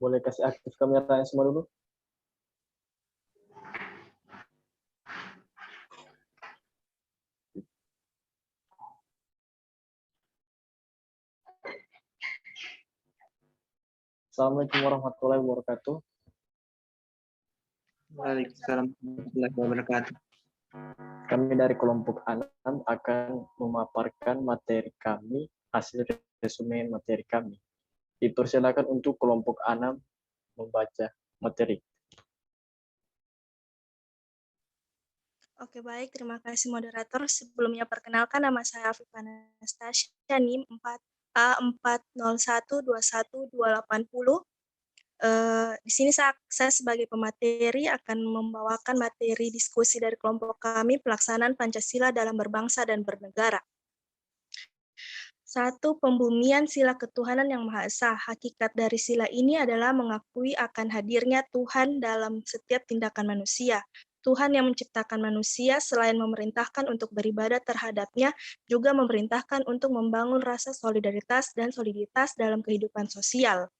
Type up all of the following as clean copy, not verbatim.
boleh kasih aktif kameranya semua dulu. Assalamualaikum warahmatullahi wabarakatuh. Waalaikumsalam warahmatullahi wabarakatuh. Kami dari kelompok 6 akan memaparkan materi kami, hasil resume materi kami. Dipersilakan untuk kelompok 6 membaca materi. Oke, baik. Terima kasih moderator. Sebelumnya perkenalkan, nama saya Afifah Anastasia, NIM 4A40121280. Di sini saya sebagai pemateri akan membawakan materi diskusi dari kelompok kami, pelaksanaan Pancasila dalam berbangsa dan bernegara. 1. Pembumian sila ketuhanan yang Maha Esa. Hakikat dari sila ini adalah mengakui akan hadirnya Tuhan dalam setiap tindakan manusia. Tuhan yang menciptakan manusia selain memerintahkan untuk beribadah terhadapnya, juga memerintahkan untuk membangun rasa solidaritas dan soliditas dalam kehidupan sosial.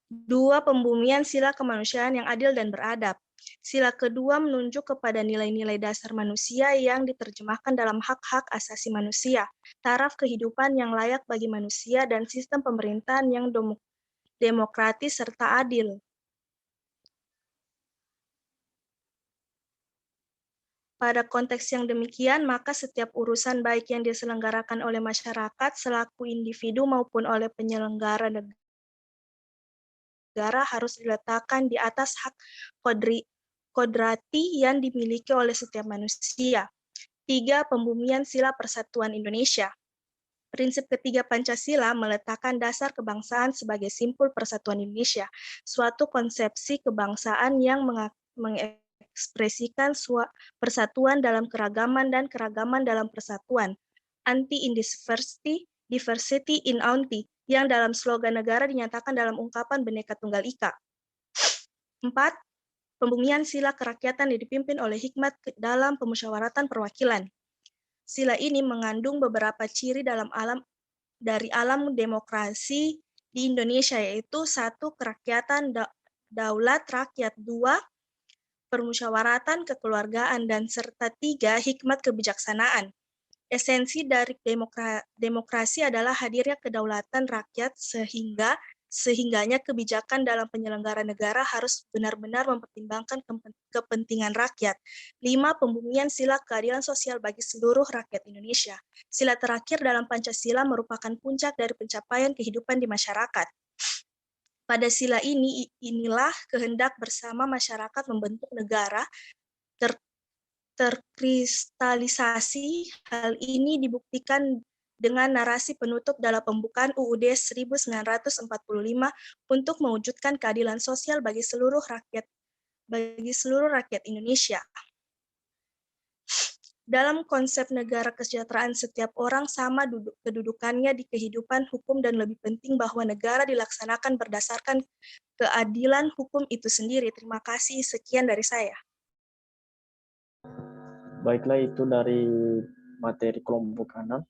2. Pembumian sila kemanusiaan yang adil dan beradab. Sila kedua menunjuk kepada nilai-nilai dasar manusia yang diterjemahkan dalam hak-hak asasi manusia, taraf kehidupan yang layak bagi manusia, dan sistem pemerintahan yang demokratis serta adil. Pada konteks yang demikian, maka setiap urusan baik yang diselenggarakan oleh masyarakat selaku individu maupun oleh penyelenggara negara harus diletakkan di atas hak kodrati yang dimiliki oleh setiap manusia. 3. Pembumian sila persatuan Indonesia. Prinsip ketiga Pancasila meletakkan dasar kebangsaan sebagai simpul persatuan Indonesia, suatu konsepsi kebangsaan yang mengekspresikan persatuan dalam keragaman dan keragaman dalam persatuan, anti-indiversity, diversity in unity, yang dalam slogan negara dinyatakan dalam ungkapan Bhinneka Tunggal Ika. 4. Pembumian sila kerakyatan yang dipimpin oleh hikmat dalam pemusyawaratan perwakilan. Sila ini mengandung beberapa ciri dari alam demokrasi di Indonesia, yaitu 1. Kerakyatan daulat rakyat, 2. Permusyawaratan kekeluargaan, dan serta 3. Hikmat kebijaksanaan. Esensi dari demokrasi adalah hadirnya kedaulatan rakyat sehingganya kebijakan dalam penyelenggaraan negara harus benar-benar mempertimbangkan kepentingan rakyat. 5. Pembumian sila keadilan sosial bagi seluruh rakyat Indonesia. Sila terakhir dalam Pancasila merupakan puncak dari pencapaian kehidupan di masyarakat. Pada sila inilah kehendak bersama masyarakat membentuk negara terkristalisasi. Hal ini dibuktikan dengan narasi penutup dalam pembukaan UUD 1945 untuk mewujudkan keadilan sosial bagi seluruh rakyat Indonesia. Dalam konsep negara kesejahteraan, setiap orang sama kedudukannya di kehidupan hukum, dan lebih penting bahwa negara dilaksanakan berdasarkan keadilan hukum itu sendiri. Terima kasih, sekian dari saya. Baiklah, itu dari materi kelompok 6.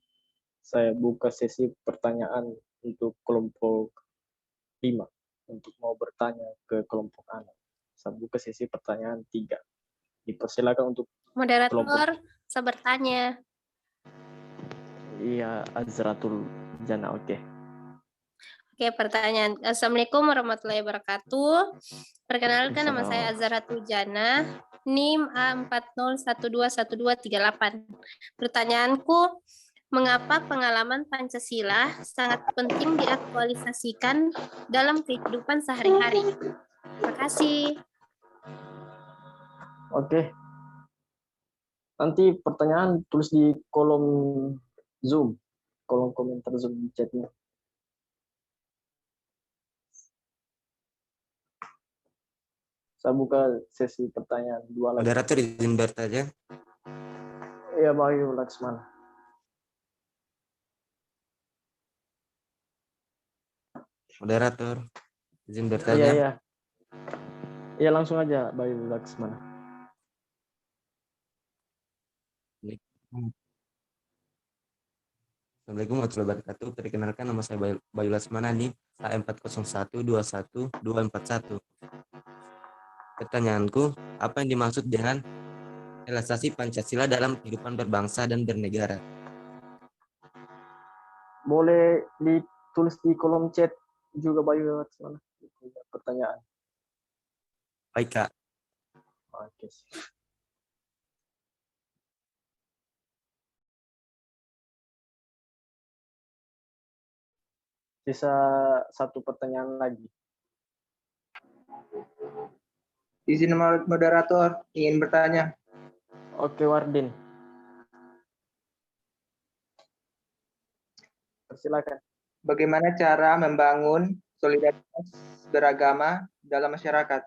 Saya buka sesi pertanyaan untuk kelompok 5 untuk mau bertanya ke kelompok 6. Saya buka sesi pertanyaan 3. Dipersilakan untuk moderator, saya bertanya. Iya, Azratul Jana, oke. Oke, pertanyaan. Assalamualaikum warahmatullahi wabarakatuh. Perkenalkan, nama saya Azratul Jana, NIM A40121238. Pertanyaanku, mengapa pengalaman Pancasila sangat penting diaktualisasikan dalam kehidupan sehari-hari? Terima kasih. Oke. Nanti pertanyaan tulis di kolom Zoom, kolom komentar Zoom di chatnya. Saya buka sesi pertanyaan 2 lagi. Moderator izin bertanya. Iya, Bayu Laksmana. Moderator izin bertanya. Iya. Iya, langsung aja Bayu Laksmana. Assalamualaikum warahmatullahi wabarakatuh. Perkenalkan, nama saya Bayu Lasmana nih, A40121241. Pertanyaanku, apa yang dimaksud dengan realisasi Pancasila dalam kehidupan berbangsa dan bernegara? Boleh ditulis di kolom chat juga Bayu lewat sana. Pertanyaan. Baik, Kak. Oke. Sisa satu pertanyaan lagi. Izin moderator, ingin bertanya. Oke, Wardin. Persilakan. Bagaimana cara membangun solidaritas beragama dalam masyarakat?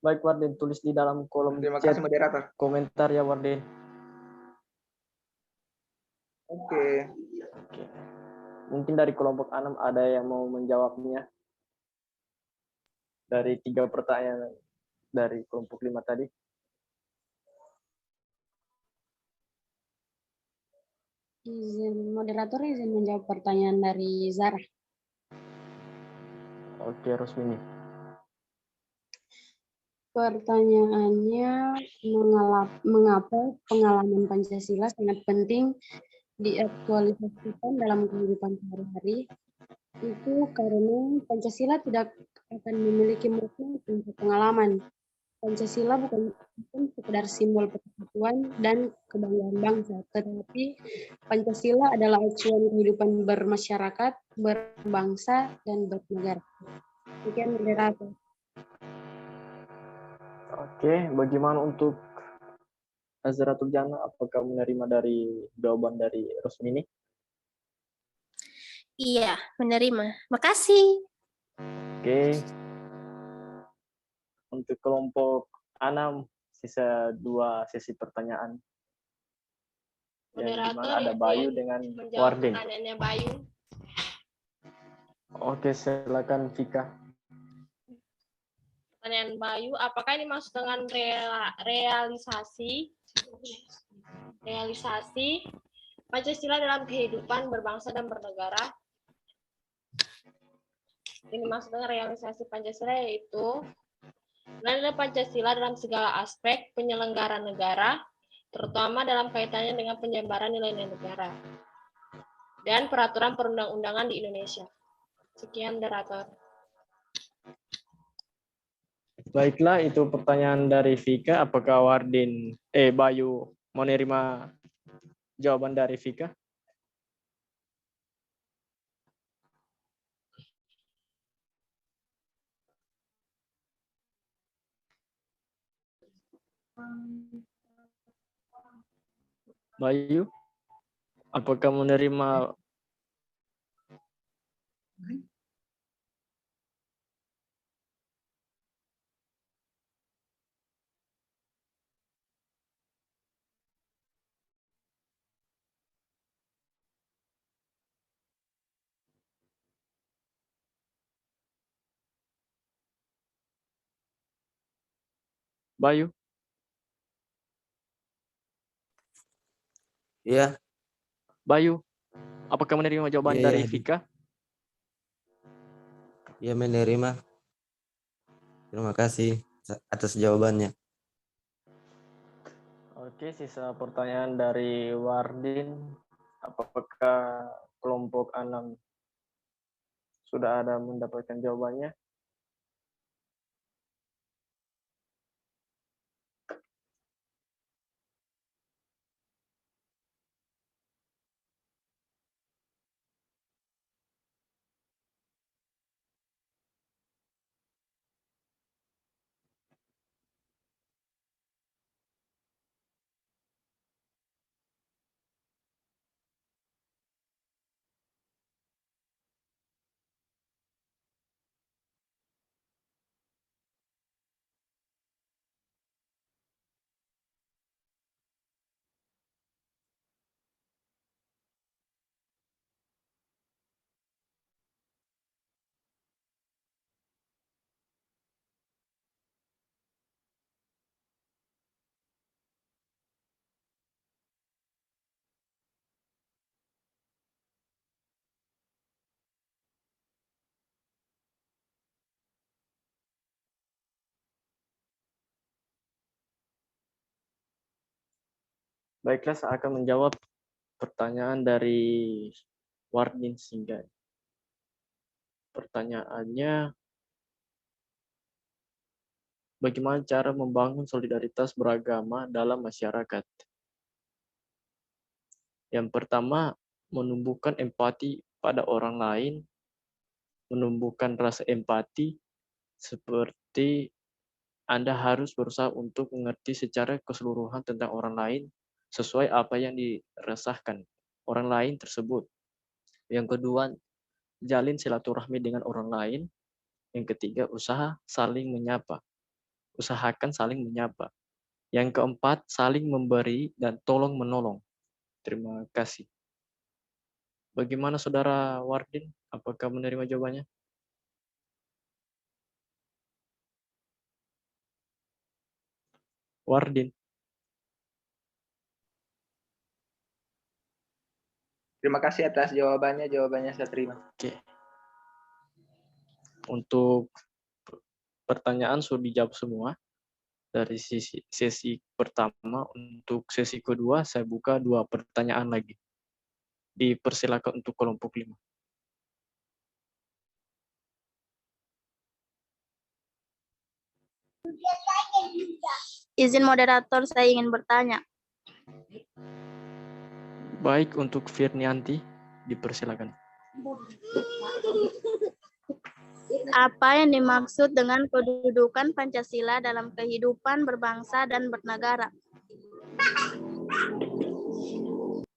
Baik, Wardin, tulis di dalam kolom Terima chat kasih moderator. komentar ya, Wardin. Oke. Oke. Mungkin dari kelompok 6 ada yang mau menjawabnya. Dari 3 pertanyaan dari kelompok 5 tadi. Moderator izin menjawab pertanyaan dari Zara. Oke, Rosmini. Pertanyaannya, mengapa pengalaman Pancasila sangat penting diaktualisasikan dalam kehidupan sehari-hari? Itu karena Pancasila tidak akan memiliki makna tanpa pengalaman. Pancasila bukan sekedar simbol persatuan dan kebanggaan bangsa, tetapi Pancasila adalah acuan kehidupan bermasyarakat, berbangsa, dan bernegara. Sekian moderator. Oke, bagaimana untuk Azratul Jannah? Apakah menerima dari jawaban dari Rosmini? Iya, menerima. Makasih. Oke. Untuk kelompok 6, sisa 2 sesi pertanyaan. Yang dimana ada Bayu dengan Wardin. Pertanyaannya Bayu. Oke, silakan Vika. Pertanyaan Bayu, apakah ini maksud dengan realisasi Pancasila dalam kehidupan berbangsa dan bernegara? Ini maksud dengan realisasi Pancasila yaitu nilai Pancasila dalam segala aspek penyelenggaraan negara, terutama dalam kaitannya dengan penyebaran nilai-nilai negara dan peraturan perundang-undangan di Indonesia. Sekian, moderator. Baiklah, itu pertanyaan dari Vika. Apakah Bayu menerima jawaban dari Vika? Bayu, apakah menerima? Bayu? Iya. Bayu, apakah menerima jawaban Iya, dari iya. Vika? Iya, menerima. Terima kasih atas jawabannya. Oke, sisa pertanyaan dari Wardin. Apakah kelompok 6 sudah ada mendapatkan jawabannya? Baiklah, saya akan menjawab pertanyaan dari Wardin Singga. Pertanyaannya, bagaimana cara membangun solidaritas beragama dalam masyarakat? Yang pertama, menumbuhkan empati pada orang lain, menumbuhkan rasa empati seperti Anda harus berusaha untuk mengerti secara keseluruhan tentang orang lain sesuai apa yang dirasakan orang lain tersebut. Yang kedua, jalin silaturahmi dengan orang lain. Yang ketiga, usahakan saling menyapa. Yang keempat, saling memberi dan tolong menolong. Terima kasih. Bagaimana Saudara Wardin? Apakah menerima jawabannya? Wardin. Terima kasih atas jawabannya. Jawabannya saya terima. Oke. Untuk pertanyaan sudah dijawab semua dari sesi pertama. Untuk sesi kedua, saya buka 2 pertanyaan lagi. Dipersilakan untuk kelompok 5. Izin moderator, saya ingin bertanya. Baik, untuk Firnianti, dipersilakan. Apa yang dimaksud dengan kedudukan Pancasila dalam kehidupan berbangsa dan bernegara?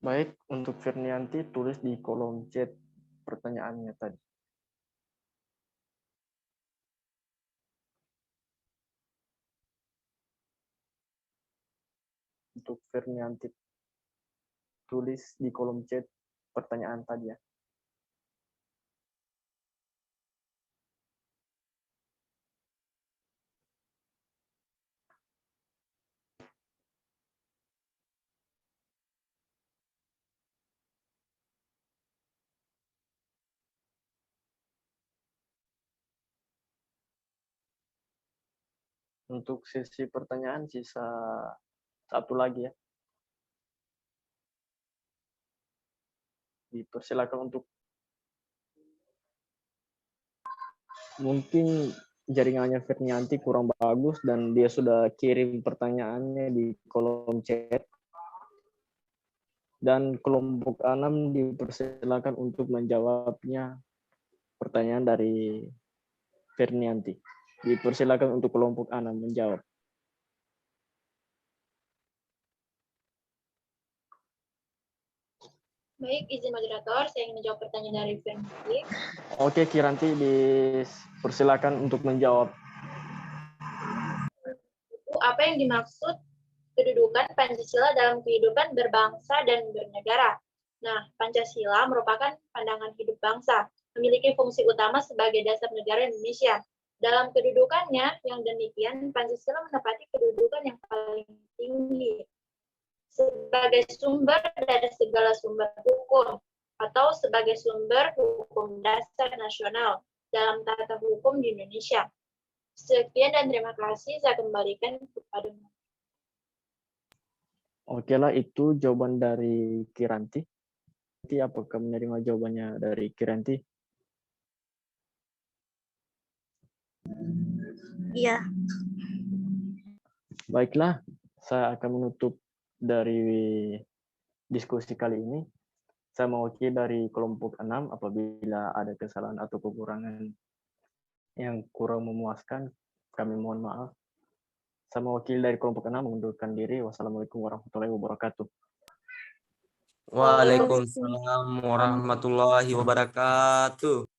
Baik, untuk Firnianti, tulis di kolom chat pertanyaannya tadi. Untuk Firnianti, tulis di kolom chat pertanyaan tadi ya. Untuk sesi pertanyaan sisa 1 lagi ya. Dipersilakan untuk, mungkin jaringannya Firnianti kurang bagus dan dia sudah kirim pertanyaannya di kolom chat. Dan kelompok 6 dipersilakan untuk menjawabnya pertanyaan dari Firnianti. Dipersilakan untuk kelompok 6 menjawab. Baik, izin moderator, saya ingin menjawab pertanyaan dari Firnianti. Oke, Kiranti, dipersilakan untuk menjawab. Apa yang dimaksud kedudukan Pancasila dalam kehidupan berbangsa dan bernegara? Nah, Pancasila merupakan pandangan hidup bangsa, memiliki fungsi utama sebagai dasar negara Indonesia. Dalam kedudukannya yang demikian, Pancasila menempati kedudukan yang paling tinggi sebagai sumber dari segala sumber hukum atau sebagai sumber hukum dasar nasional dalam tata hukum di Indonesia. Sekian dan terima kasih, saya kembalikan kepada. Oke lah, itu jawaban dari Kiranti. Apakah menerima jawabannya dari Kiranti? Iya. Baiklah, saya akan menutup dari diskusi kali ini. Saya mewakili dari kelompok 6, apabila ada kesalahan atau kekurangan yang kurang memuaskan, kami mohon maaf. Saya mewakili dari kelompok 6 mengundurkan diri. Wassalamualaikum warahmatullahi wabarakatuh. Waalaikumsalam warahmatullahi wabarakatuh.